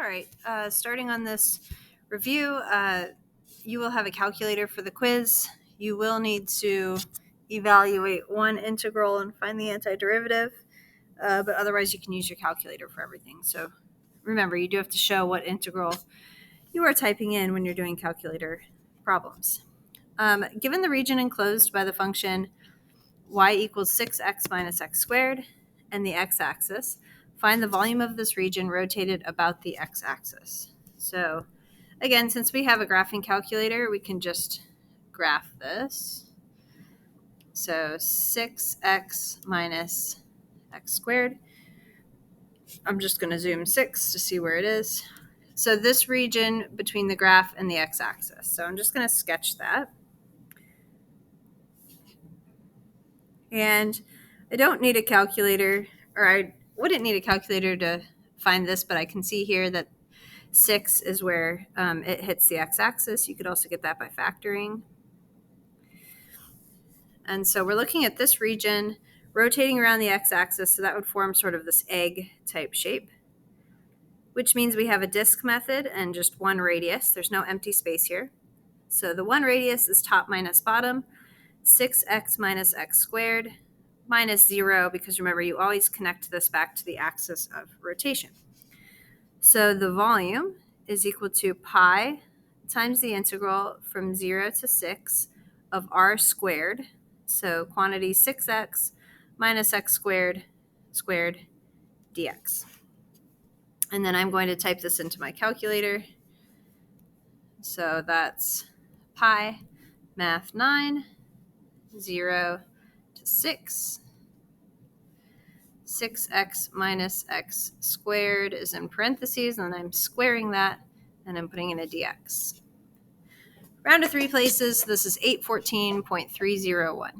right, starting on this review, you will have a calculator for the quiz. You will need to evaluate one integral and find the antiderivative, but otherwise you can use your calculator for everything. So remember, you do have to show what integral you are typing in when you're doing calculator problems. Given the region enclosed by the function y equals 6x minus x squared and the x-axis, find the volume of this region rotated about the x-axis. So again, since we have a graphing calculator, we can just graph this. So 6x minus x squared. I'm just going to zoom 6 to see where it is. So this region between the graph and the x-axis. So I'm just going to sketch that. And I don't need a calculator, or I wouldn't need a calculator to find this, but I can see here that 6 is where it hits the x-axis. You could also get that by factoring. And so we're looking at this region rotating around the x-axis, so that would form sort of this egg type shape, which means we have a disk method and just one radius. There's no empty space here. So the one radius is top minus bottom, 6x minus x squared minus 0, because remember, you always connect this back to the axis of rotation. So the volume is equal to pi times the integral from 0 to 6 of r squared, so quantity 6x minus x squared dx. And then I'm going to type this into my calculator. So that's pi math 9, 0 to 6. 6x minus x squared is in parentheses, and I'm squaring that, and I'm putting in a dx. Round to 3 places, this is 814.301. All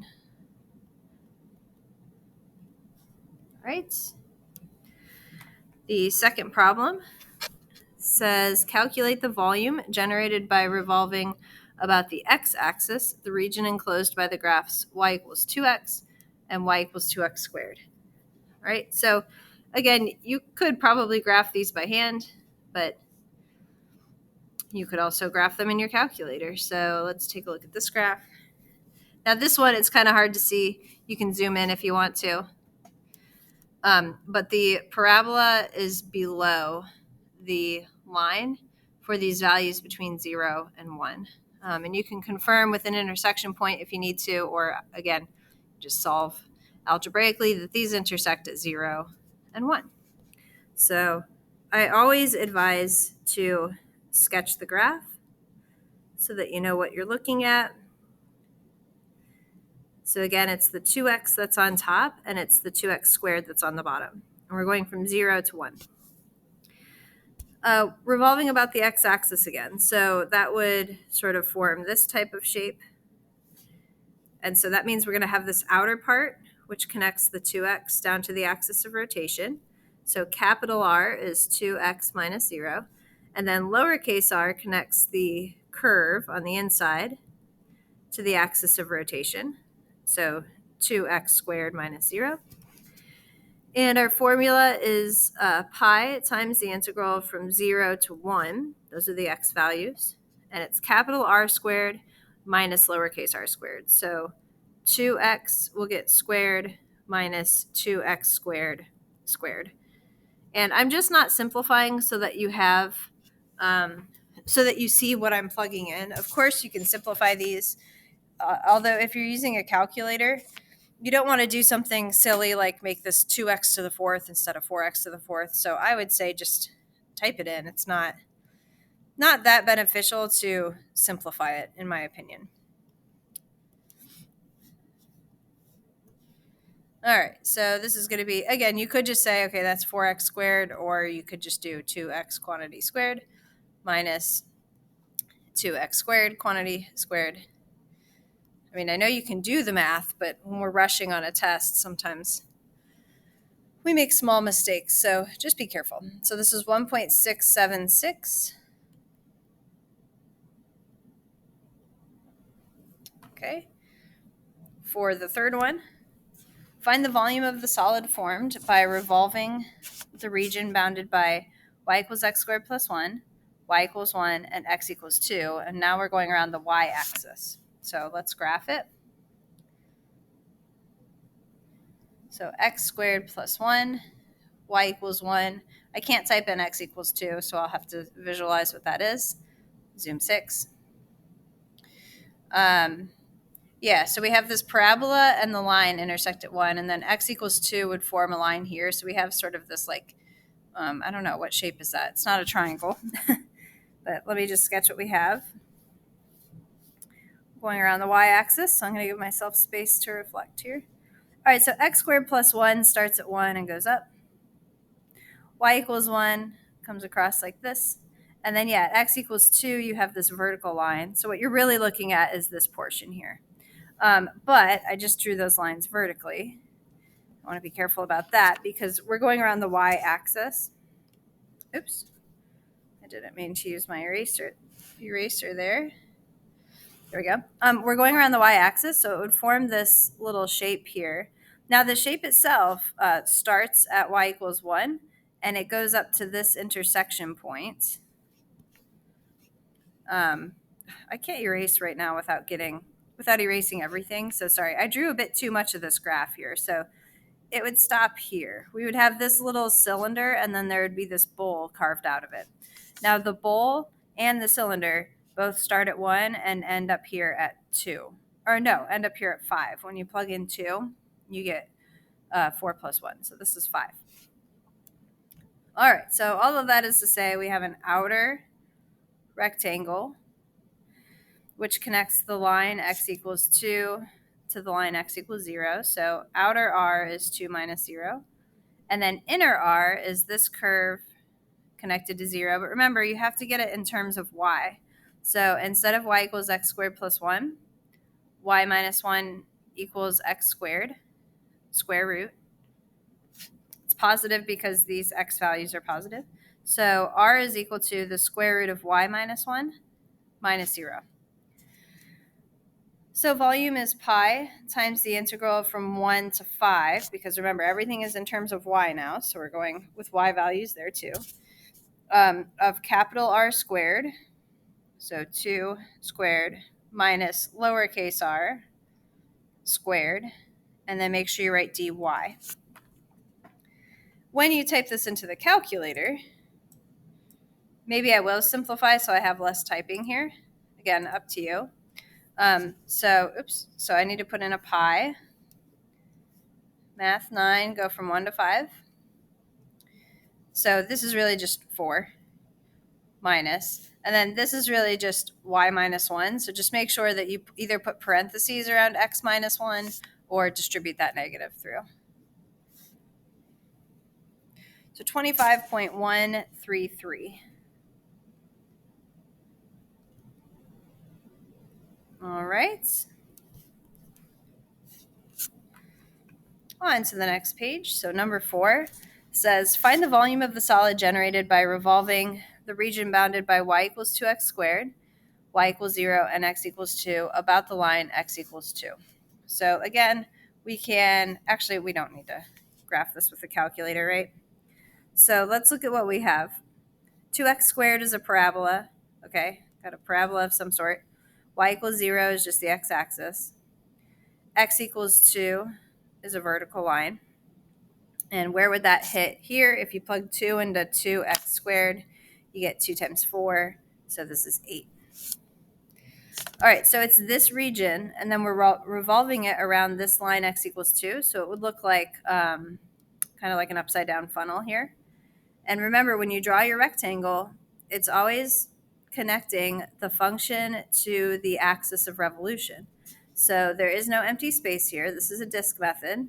right. The second problem says calculate the volume generated by revolving about the x-axis, the region enclosed by the graphs y equals 2x and y equals 2x squared. All right, so again, you could probably graph these by hand, but you could also graph them in your calculator. So let's take a look at this graph. Now this one, it's kind of hard to see. You can zoom in if you want to. But the parabola is below the line for these values between 0 and 1. And you can confirm with an intersection point if you need to, or again, just solve algebraically that these intersect at 0 and 1. So I always advise to sketch the graph so that you know what you're looking at. So again, it's the 2x that's on top, and it's the 2x squared that's on the bottom. And we're going from 0 to 1. Revolving about the x-axis again. So that would sort of form this type of shape. And so that means we're going to have this outer part, which connects the 2x down to the axis of rotation. So capital R is 2x minus 0. And then lowercase r connects the curve on the inside to the axis of rotation. So 2x squared minus 0. And our formula is pi times the integral from 0 to 1. Those are the x values. And it's capital R squared minus lowercase r squared. So 2x will get squared minus 2x squared squared. And I'm just not simplifying so that you have, so that you see what I'm plugging in. Of course, you can simplify these. Although if you're using a calculator, you don't want to do something silly like make this 2x to the fourth instead of 4x to the fourth. So I would say just type it in. It's not that beneficial to simplify it, in my opinion. All right, so this is going to be, again, you could just say, okay, that's 4x squared, or you could just do 2x quantity squared minus 2x squared quantity squared. I mean, I know you can do the math, but when we're rushing on a test, sometimes we make small mistakes, so just be careful. So this is 1.676. Okay. For the third one, find the volume of the solid formed by revolving the region bounded by y equals x squared plus 1, y equals 1, and x equals 2. And now we're going around the y-axis. So let's graph it. So x squared plus 1, y equals 1. I can't type in x equals 2, so I'll have to visualize what that is. Zoom 6. Yeah, so we have this parabola and the line intersect at 1, and then x equals 2 would form a line here. So we have sort of this like, I don't know, what shape is that? It's not a triangle. But let me just sketch what we have. Going around the y-axis, so I'm going to give myself space to reflect here. All right, so x squared plus 1 starts at 1 and goes up. Y equals 1 comes across like this. And then, yeah, at x equals 2, you have this vertical line. So what you're really looking at is this portion here. But I just drew those lines vertically. I want to be careful about that because we're going around the y-axis. Oops. I didn't mean to use my eraser there. There we go. We're going around the y-axis, so it would form this little shape here. Now, the shape itself starts at y equals 1, and it goes up to this intersection point. I can't erase right now without erasing everything. So sorry, I drew a bit too much of this graph here. So it would stop here. We would have this little cylinder, and then there would be this bowl carved out of it. Now, the bowl and the cylinder both start at 1 and end up here at 2. Or no, end up here at 5. When you plug in 2, you get 4 plus 1. So this is 5. All right, so all of that is to say we have an outer rectangle which connects the line x equals 2 to the line x equals 0. So outer r is 2 minus 0. And then inner r is this curve connected to 0. But remember, you have to get it in terms of y. So instead of y equals x squared plus 1, y minus 1 equals x squared, square root. It's positive because these x values are positive. So r is equal to the square root of y minus 1 minus 0. So volume is pi times the integral from 1 to 5, because remember, everything is in terms of y now, so we're going with y values there too, of capital R squared, so 2 squared, minus lowercase r squared, and then make sure you write dy. When you type this into the calculator, maybe I will simplify so I have less typing here. Again, up to you. So I need to put in a pi. Math 9, go from 1 to 5. So this is really just 4 minus. And then this is really just y minus 1. So just make sure that you either put parentheses around x minus 1 or distribute that negative through. So 25.133. All right. On to the next page. So number 4 says, find the volume of the solid generated by revolving the region bounded by y equals 2x squared, y equals 0, and x equals 2 about the line x equals 2. So again, we don't need to graph this with a calculator, right? So let's look at what we have. 2x squared is a parabola. Okay, got a parabola of some sort. Y equals 0 is just the x-axis. X equals 2 is a vertical line. And where would that hit? Here, if you plug 2 into 2x squared, you get 2 times 4. So this is 8. All right, so it's this region, and then we're revolving it around this line x equals 2. So it would look like kind of like an upside down funnel here. And remember, when you draw your rectangle, it's always connecting the function to the axis of revolution. So there is no empty space here. This is a disk method.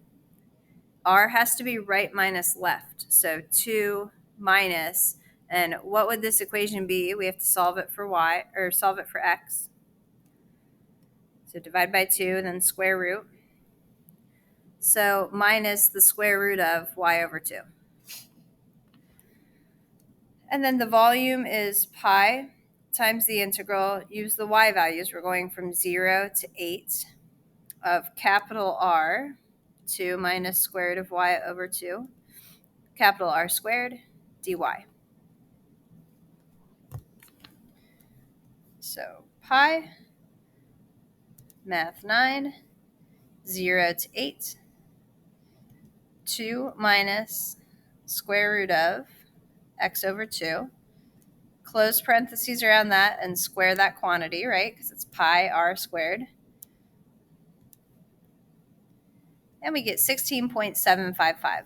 R has to be right minus left. So 2 minus, and what would this equation be? We have to solve it for y, or solve it for x. So divide by 2, then square root. So minus the square root of y over 2. And then the volume is pi times the integral. Use the y values. We're going from 0 to 8 of capital R, 2 minus square root of y over 2, capital R squared, dy. So pi, math 9, 0 to 8, 2 minus square root of x over 2. Close parentheses around that and square that quantity, right? Because it's pi r squared. And we get 16.755.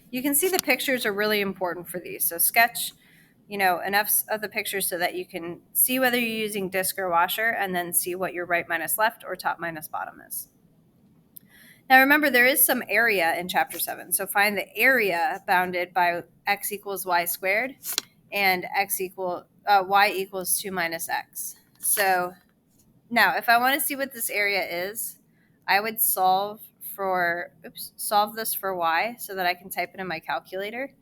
You can see the pictures are really important for these. So sketch, enough of the pictures so that you can see whether you're using disk or washer, and then see what your right minus left or top minus bottom is. Now remember, there is some area in chapter 7. So find the area bounded by x equals y squared and y equals 2 minus x. So now if I want to see what this area is, I would solve this for y so that I can type it in my calculator.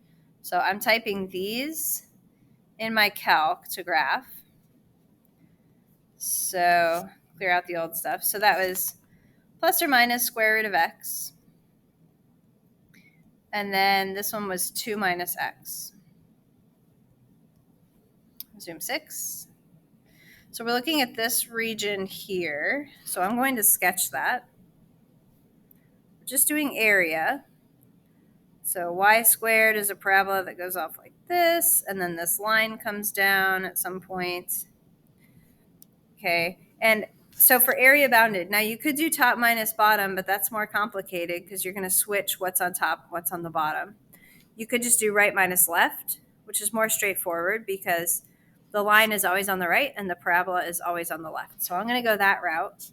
So I'm typing these in my calc to graph. So clear out the old stuff. So that was plus or minus square root of x. And then this one was 2 minus x. Zoom 6. So we're looking at this region here. So I'm going to sketch that. We're just doing area. So y squared is a parabola that goes off like this, and then this line comes down at some point. Okay, and so for area bounded, now you could do top minus bottom, but that's more complicated because you're going to switch what's on top, what's on the bottom. You could just do right minus left, which is more straightforward because the line is always on the right and the parabola is always on the left. So I'm going to go that route,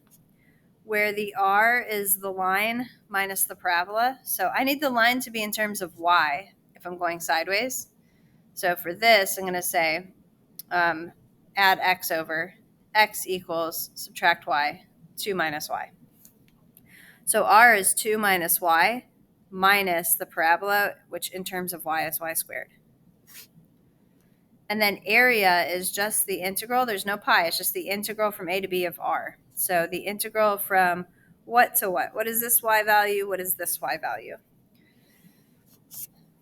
where the r is the line minus the parabola. So I need the line to be in terms of y if I'm going sideways. So for this, I'm going to say add x over x equals subtract y, 2 minus y. So r is 2 minus y minus the parabola, which in terms of y is y squared. And then area is just the integral. There's no pi. It's just the integral from a to b of r. So the integral from what to what? What is this y value? What is this y value?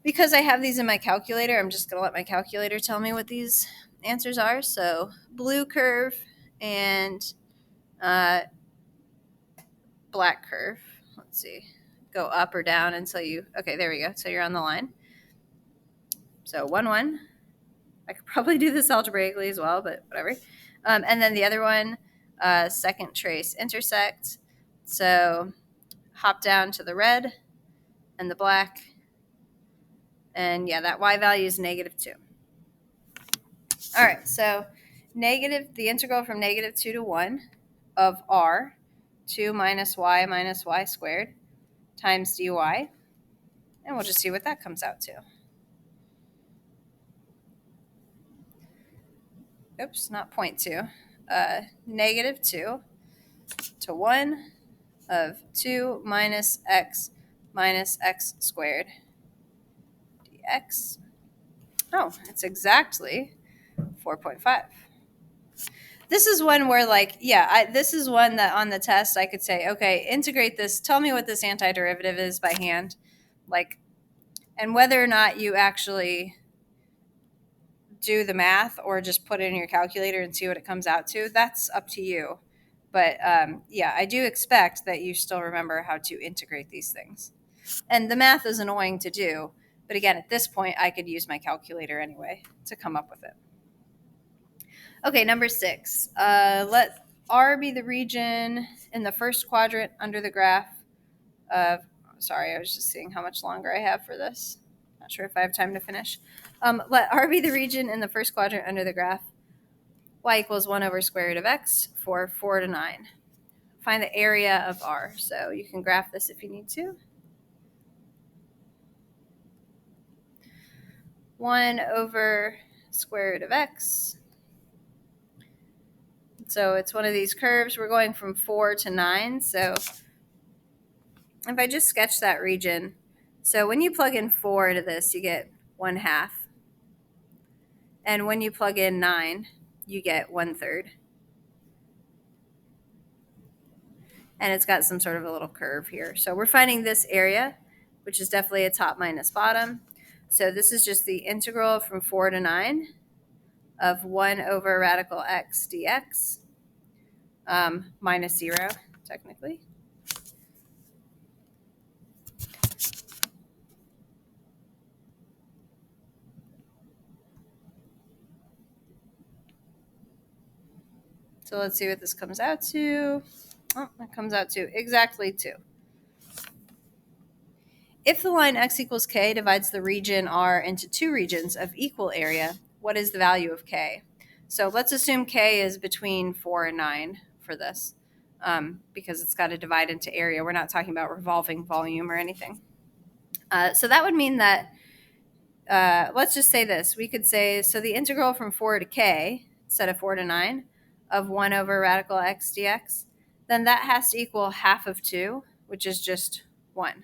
Because I have these in my calculator, I'm just going to let my calculator tell me what these answers are. So blue curve and black curve. Let's see. Go up or down until you, okay, there we go. So you're on the line. So 1, 1. I could probably do this algebraically as well, but whatever. And then the other one, second trace intersect. So hop down to the red and the black. And yeah, that y value is -2. All right, so the integral from -2 to 1 of r, 2 minus y squared times dy. And we'll just see what that comes out to. Oops, not 0.2. -2 to 1 of 2 minus x squared dx. Oh, it's exactly 4.5. This is one where, this is one that on the test I could say, okay, integrate this. Tell me what this antiderivative is by hand. And whether or not you actually do the math or just put it in your calculator and see what it comes out to, that's up to you. But yeah, I do expect that you still remember how to integrate these things. And the math is annoying to do. But again, at this point, I could use my calculator anyway to come up with it. Okay, number 6. Let R be the region in the first quadrant under the graph of, sorry, I was just seeing how much longer I have for this. Not sure if I have time to finish. Let R be the region in the first quadrant under the graph. Y equals 1 over square root of x for 4 to 9. Find the area of R. So you can graph this if you need to. 1 over square root of x. So it's one of these curves. We're going from 4 to 9. So if I just sketch that region, so when you plug in 4 into this, you get 1/2. And when you plug in 9, you get 1/3. And it's got some sort of a little curve here. So we're finding this area, which is definitely a top minus bottom. So this is just the integral from 4 to 9 of 1 over radical x dx minus 0, technically. So let's see what this comes out to. Oh, it comes out to exactly 2. If the line x equals k divides the region R into 2 regions of equal area, what is the value of k? So let's assume k is between 4 and 9 for this, because it's got to divide into area. We're not talking about revolving volume or anything. So that would mean that, let's just say this. We could say, so the integral from 4 to k, instead of 4 to 9, of 1 over radical x dx, then that has to equal half of 2, which is just 1.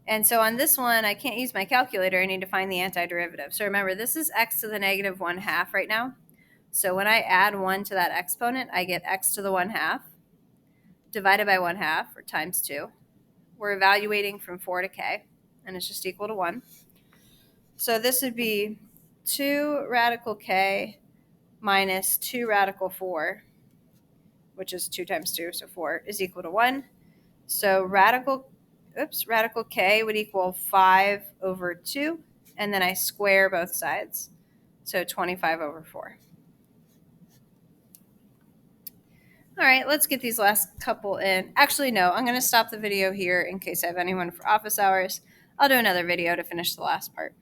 And so on this one, I can't use my calculator. I need to find the antiderivative. So remember, this is x to the negative 1/2 right now. So when I add 1 to that exponent, I get x to the 1/2 divided by 1/2, or times 2. We're evaluating from 4 to k, and it's just equal to 1. So this would be 2 radical k minus 2 radical 4, which is 2 times 2, so 4, is equal to 1. So radical k would equal 5 over 2, and then I square both sides, so 25 over 4. All right, let's get these last couple in. Actually, no, I'm going to stop the video here in case I have anyone for office hours. I'll do another video to finish the last part.